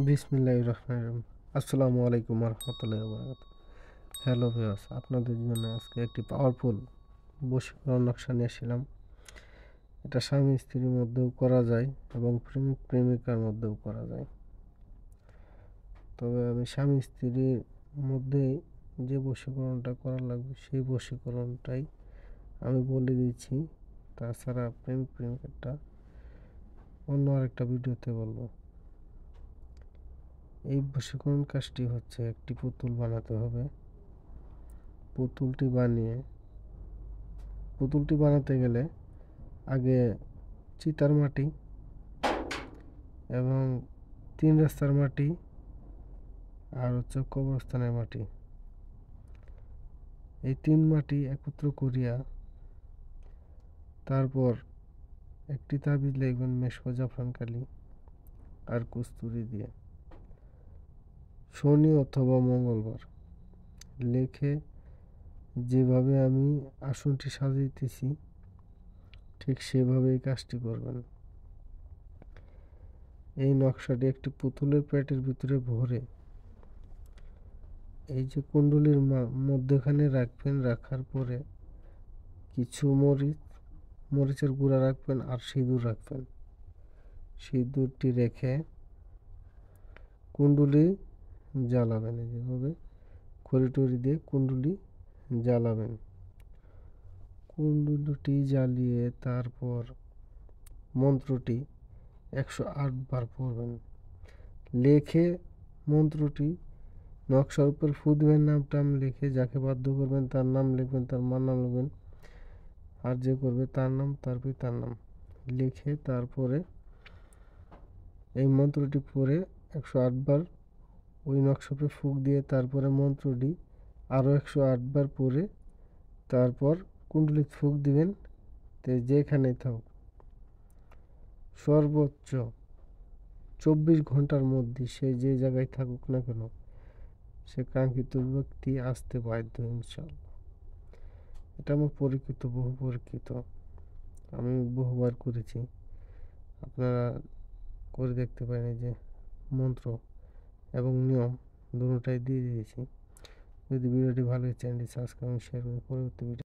বিসমিল্লাহির রহমানির রহিম। আসসালামু আলাইকুম রহমতুল্লাহি ওয়া বারাকাতুহু। হ্যালো ভিউয়ার্স, আপনাদের জন্য আজকে একটি পাওয়ারফুল বশীকরণ নকশা নিয়ে আসলাম। এটা স্বামী স্ত্রীর মধ্যেও করা যায় এবং প্রেমিক প্রেমিকার মধ্যেও করা যায়। তবে আমি স্বামী স্ত্রীর মধ্যে যে বশীকরণটা করা লাগবে সেই বশীকরণটাই আমি বলে দিচ্ছি। তাছাড়া প্রেমিক প্রেমিকারটা অন্য আরেকটা ভিডিওতে বলবো। এই বশীকরণ কাজটি হচ্ছে, একটি পুতুল বানাতে হবে। পুতুলটি বানাতে গেলে আগে চিতার মাটি এবং 3 রাস্তার মাটি আর হচ্ছে কবরস্থানের মাটি, এই 3 মাটি একত্র করিয়া তারপর একটি তাবিজ লিখবেন মেশক জাফরান কালি আর কস্তুরি দিয়ে। শনি অথবা মঙ্গলবার লিখে যেভাবে আমি আসনটি সাজাইতেছি ঠিক সেভাবে এই কাজটি করবেন। এই নকশাটি একটি পুতুলের পেটের ভিতরে ভরে এই যে কুণ্ডলীর মধ্যখানে রাখবেন। রাখার পরে কিছু মরিচের গুঁড়া রাখবেন আর সিঁদুর রাখবেন। সিঁদুরটি রেখে কুণ্ডলী জ্বালাবেন। যেভাবে খড়ি দিয়ে কুণ্ডলী জ্বালাবেন। কুণ্ডলীটি জ্বালিয়ে তারপর মন্ত্রটি 108 বার পড়বেন। লেখে মন্ত্রটি নকশার উপর ফু দিবেন, নাম টাম লিখে যাকে বাধ্য করবেন তার নাম লিখবেন, তার মার নাম লিখবেন, আর যে করবে তার নাম, তার পিতার নাম লিখে তারপরে এই মন্ত্রটি পড়ে 108 বার ওই নকশাপে ফুঁক দিয়ে তারপরে মন্ত্রটি আরও 108 বার পড়ে তারপর কুণ্ডলিতে ফুঁক দিবেন। তো যেখানেই থাকুক সর্বোচ্চ 24 ঘন্টার মধ্যে সে যে জায়গায় থাকুক না কেন সে কাঙ্ক্ষিত ব্যক্তি আসতে বাধ্য ইনশাআল্লাহ। এটা আমার বহু পরীক্ষিত, আমি বহুবার করেছি। আপনারা করে দেখতে পারেন। যে মন্ত্র এবং নিয়ম দুটোটাই দিয়ে দিয়েছি। যদি ভিডিওটি ভালো লাগে চ্যানেলটি সাবস্ক্রাইব এবং শেয়ার করে পরবর্তী ভিডিও